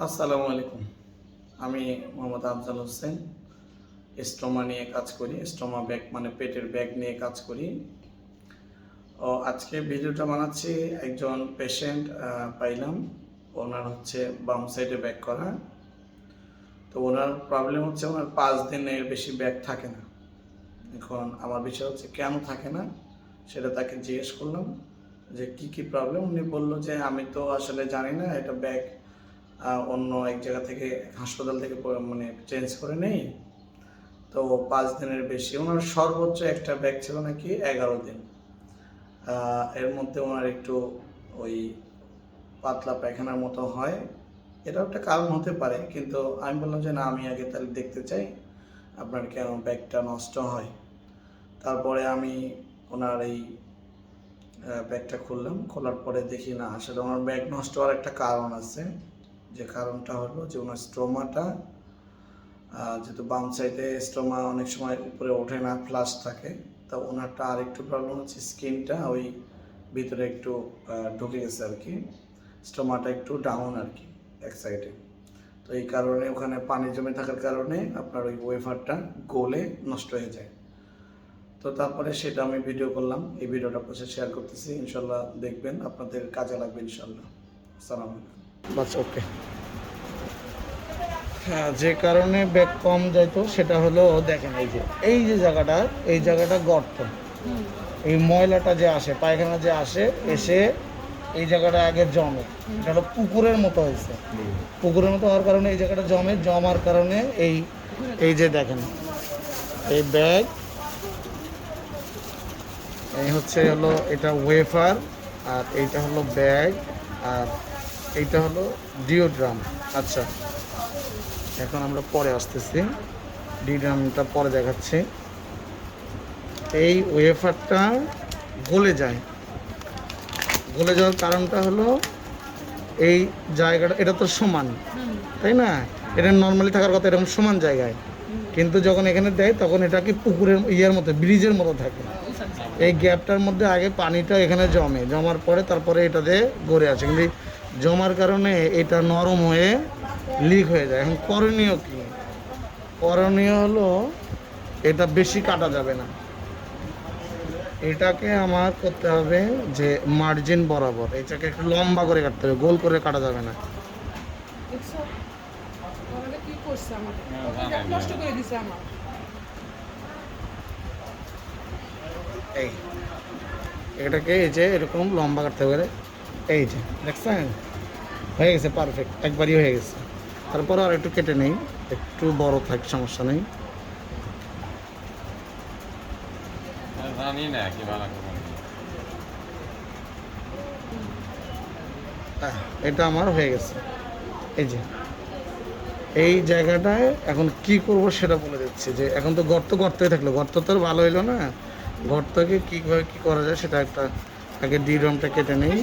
আসসালামু আলাইকুম। আমি মোহাম্মদ আফজাল হোসেন। স্টোমা নিয়ে কাজ করি। স্টোমা ব্যাগ মানে পেটের ব্যাগ নিয়ে কাজ করি। আজকে ভিডিওটা বানাচ্ছি, একজন পেশেন্ট পাইলাম। ওনার হচ্ছে বাম সাইডে ব্যাগ করা। তো ওনার প্রবলেম হচ্ছে ওনার 5 দিনের বেশি ব্যাগ থাকে না। এখন আমার বিষয় হচ্ছে কেন থাকে না সেটা তাকে জিজ্ঞেস করলাম যে কি প্রবলেম। উনি বলল যে আমি তো আসলে জানি না, এটা ব্যাগ অন্য এক জায়গা থেকে হাসপাতাল থেকে মানে চেঞ্জ করে নেই। তো 5 দিনের বেশি ওনার সর্বোচ্চ একটা ব্যাগ ছিল নাকি 11 দিন। এর মধ্যে ওনার একটু ওই পাতলা পায়খানার মতো হয়। এটাও একটা কারণ হতে পারে, কিন্তু আমি বললাম যে না, আমি আগে তাহলে দেখতে চাই আপনার কেন ব্যাগটা নষ্ট হয়। তারপরে আমি ওনার এই ব্যাগটা খুললাম। খোলার পরে দেখি না, আসলে ওনার ব্যাগ নষ্ট হওয়ার একটা কারণ আছে। যে কারণটা হলো যে ওনার স্টোমাটা, যেহেতু বাম সাইডে স্টোমা অনেক সময় উপরে ওঠে না, ফ্লাশ থাকে। তো ওনারটা আরেকটু প্রবলেম হচ্ছে স্কিনটা ওই ভিতরে একটু ঢুকে গেছে আর কি। স্টোমাটা একটু ডাউন আর কি এক সাইডে। তো এই কারণে ওখানে পানি জমে থাকার কারণে আপনার ওই ওয়েফারটা গলে নষ্ট হয়ে যায়। তো তারপরে সেটা আমি ভিডিও করলাম, এই ভিডিওটা আপনার সাথে শেয়ার করতেছি। ইনশাল্লাহ দেখবেন, আপনাদের কাজে লাগবে ইনশাল্লাহ। আসসালামু আলাইকুম। বাস ওকে। হ্যাঁ, যে কারণে ব্যাগ কম যাইতো সেটা হলো, দেখেন এই যে জায়গাটা গর্ত। এই ময়লাটা যে আসে, পায়খানা যে আসে, এসে এই জায়গাটা আগে জমে। এটা হলো পুকুরের মতো হয়েছে। পুকুরের মতো হওয়ার কারণে এই জায়গাটা জমার কারণে এই যে দেখেন, এই ব্যাগ, এই হলো এটা ওয়েফার, আর এইটা হলো ব্যাগ, আর এইটা হলো ডিওড্রাম। আচ্ছা, এখন আমরা পরে আসতেছি, ডিওড্রামটা পরে দেখাচ্ছি। এই ওয়েফারটা গলে যাওয়ার কারণটা হলো এই জায়গাটা, এটা তো সমান, তাই না? এটা নর্মালি থাকার কথা এরকম সমান জায়গায়, কিন্তু যখন এখানে দেয় তখন এটা কি পুকুরের মতো, ব্রিজের মতো থাকে। এই গ্যাপটার মধ্যে আগে পানিটা এখানে জমার পরে তারপরে এটাতে গড়ে আছে, কিন্তু জমার কারণে এটা নরম হয়ে লিক হয়ে যায়। এখন করণীয় হলো এটা বেশি কাটা যাবে না। এটাকে আমার করতে হবে যে মার্জিন বরাবর এটাকে একটু লম্বা করে কাটতে হবে, গোল করে কাটা যাবে না। এই এটাকে এই যে এরকম লম্বা কাটতে হবে। এই যে দেখছেন, হয়ে গেছে, পারফেক্ট, একবারই হয়ে গেছে। তারপর আর একটু কেটে নেই, একটু বড় থাক, সমস্যা নেই। এটা আমার হয়ে গেছে। এই জায়গাটায় এখন কি করব সেটা বলে দিচ্ছি। যে এখন তো গর্তই থাকলো, গর্ত তো আর ভালো হইলো না। গর্তকে কীভাবে কী করা যায় সেটা একটা আগে ডিড্রামটা কেটে নেই।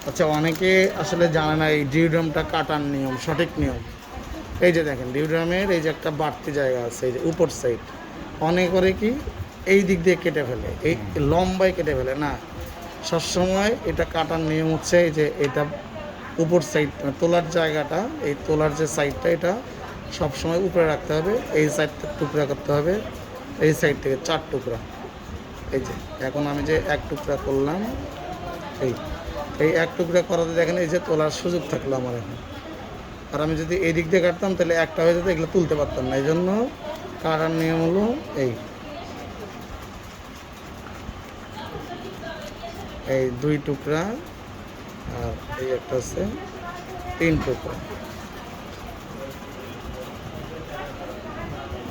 আচ্ছা, অনেকে আসলে জানে না এই ডিউড্রামটা কাটার নিয়ম, সঠিক নিয়ম। এই যে দেখেন, ডিউড্রামের এই যে একটা বাড়তি জায়গা আছে, এই যে উপর সাইড, অনেক করে কি এই দিক দিয়ে কেটে ফেলে, এই লম্বায় কেটে ফেলে না। সবসময় এটা কাটার নিয়ম হচ্ছে এই যে এটা উপর সাইড, তোলার জায়গাটা, এই তোলার যে সাইডটা, এটা সবসময় উপরে রাখতে হবে। এই সাইডটা টুকরা করতে হবে, এই সাইড থেকে 4 টুকরা। এই যে এখন আমি যে 1 টুকরা করলাম, এই 1 টুকরা করাতে দেখেন এই যে তোলার সুযোগ থাকলো আমার এখন। আর আমি যদি এই দিক দিয়ে কাটতাম তাহলে একটা হয়ে যেত, এগুলো তুলতে পারতাম না। এই জন্য কাটার নিয়ম হলো এই 2 টুকরা, আর এই একটা আছে 3 টুকরা।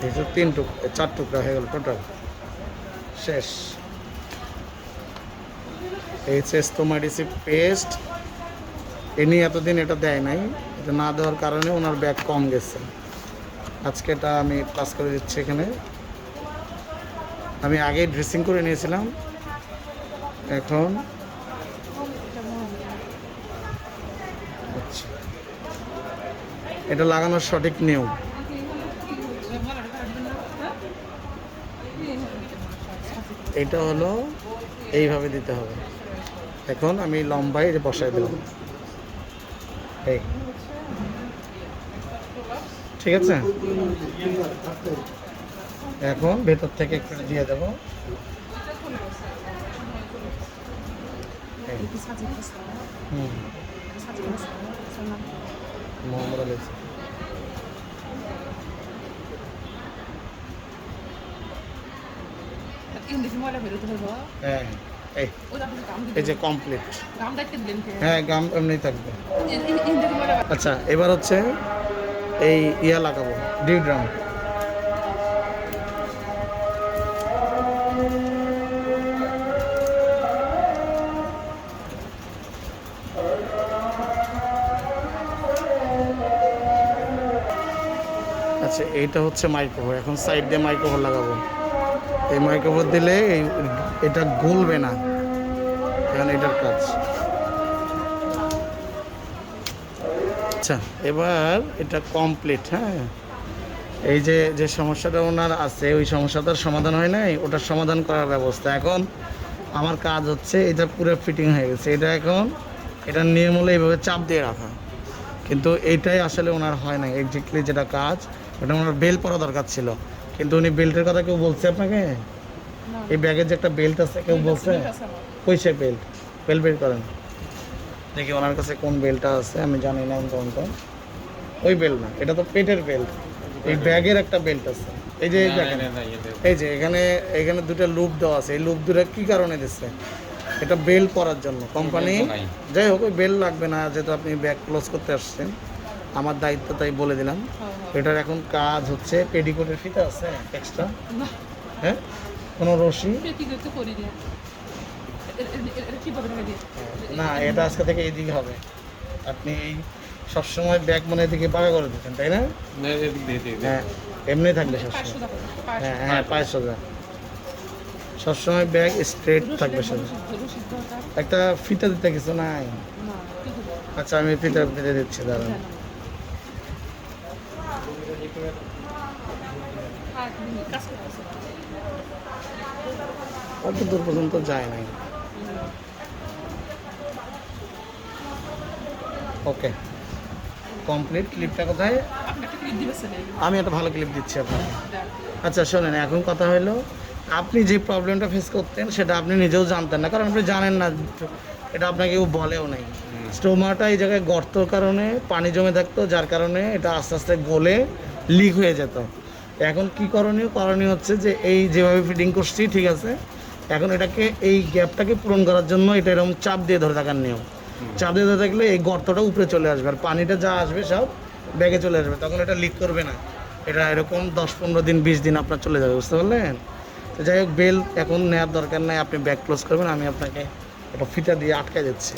এই যে 3 টুকরা, 4 টুকরা হয়ে গেল টোটাল, শেষ। এই স্টোমাটিসিপ পেস্ট এনি এতদিন এটা দেয় নাই, এটা না দেওয়ার কারণে ওনার ব্যাগ কম গেছে। আজকে এটা আমি প্লাস করে দিচ্ছি। এখানে আমি আগেই ড্রেসিং করে নিয়েছিলাম, এখন আচ্ছা, এটা লাগানোর সঠিক নিয়ম। এটা হলো এইভাবে দিতে হবে। এখন আমি লম্বাই বসাই দিলাম, এই ঠিক আছে। এখন ভেতর থেকে একটু দিয়ে দেবো, হুম, মোহাম্মদ আলী। হ্যাঁ, এই যে কমপ্লিট। হ্যাঁ, গাম এমনি থাকবে। আচ্ছা, এবার হচ্ছে এই ইয়া লাগাবো, ডিউড্রাম। আচ্ছা, এইটা হচ্ছে মাইক্রোফোন। এখন সাইড দিয়ে মাইক্রোফোন লাগাবো। এই মাইক্রোফোন দিলে এটা গলবে না, এখন এটার কাজ। আচ্ছা, এবার এটা কমপ্লিট। হ্যাঁ, এই যে যে সমস্যাটা ওনার আছে, ওই সমস্যাটার সমাধান হয় নাই, ওটার সমাধান করার ব্যবস্থা। এখন আমার কাজ হচ্ছে এটা পুরো ফিটিং হয়ে গেছে, এটা এখন এটার নিয়ম হলো এইভাবে চাপ দিয়ে রাখা, কিন্তু এইটাই আসলে ওনার হয় না এক্স্যাক্টলি যেটা কাজ। ওটা ওনার বেল্ট পরা দরকার ছিল, কিন্তু উনি বেল্টের কথা কেউ বলছে আপনাকে? এই ব্যাগের যে একটা বেল্ট আছে কেউ বলছে? কইছে বেল্ট? বেল্ট বের করেন দেখি ওনার কাছে কোন বেল্টটা আছে, আমি জানি না পর্যন্ত। ওই বেল্ট না, এটা তো পেটের বেল্ট। এই ব্যাগের একটা বেল্ট আছে, এই যে এই যে এখানে এখানে দুটো লুপ দেওয়া আছে। এই লুপ দুটো কি কারণে দিচ্ছে? এটা বেল্ট পরার জন্য কোম্পানি। যাই হোক, ওই বেল্ট লাগবে না, যেহেতু আপনি ব্যাগ ক্লোজ করতে আসছেন, আমার দায়িত্ব, তাই বলে দিলাম। এটার এখন কাজ হচ্ছে, পেডিকোটের ফিতা আছে এক্সট্রা? হ্যাঁ, কোনো রশি না, এটা আজকে থেকে এইদিকে হবে। আপনি এই সবসময় ব্যাগ মনে এদিকে পাকা করে দিচ্ছেন, তাই না? হ্যাঁ, এমনি থাকবে সবসময়। হ্যাঁ হ্যাঁ, পায়ে সোজা, সবসময় ব্যাগ স্ট্রেট থাকবে সোজা। একটা ফিতা দিতে কিছু নাই? আচ্ছা, আমি ফিতা ফিতে দিচ্ছি, দাঁড়ান। অত দূর পর্যন্ত যায় নাই। ওকে, কমপ্লিট। ক্লিপটা কোথায়? আমি একটা ভালো ক্লিপ দিচ্ছি আপনাকে। আচ্ছা শোনেন, এখন কথা হলো, আপনি যে প্রবলেমটা ফেস করতেন সেটা আপনি নিজেও জানতেন না, কারণ আপনি জানেন না, এটা আপনাকে কেউ বলেও নাই। স্টোমাটা এই জায়গায় গর্তর কারণে পানি জমে থাকতো, যার কারণে এটা আস্তে আস্তে গলে লিক হয়ে যেত। এখন কি করণীয়? করণীয় হচ্ছে যে এই যেভাবে ফিটিং করছি, ঠিক আছে, এখন এটাকে, এই গ্যাপটাকে পূরণ করার জন্য এটা এরকম চাপ দিয়ে ধরে থাকার নিয়ম। চাপ দিয়ে ধরে থাকলে এই গর্তটা উপরে চলে আসবে, আর পানিটা যা আসবে সব ব্যাগে চলে আসবে, তখন এটা লিক করবে না। এটা এরকম 10-15 দিন 20 দিন আপনার চলে যাবে, বুঝতে পারলেন? তো যাই হোক, বেল এখন নেওয়ার দরকার নাই, আপনি ব্যাগ ক্লোজ করবেন, আমি আপনাকে একটা ফিতা দিয়ে আটকে দিচ্ছি।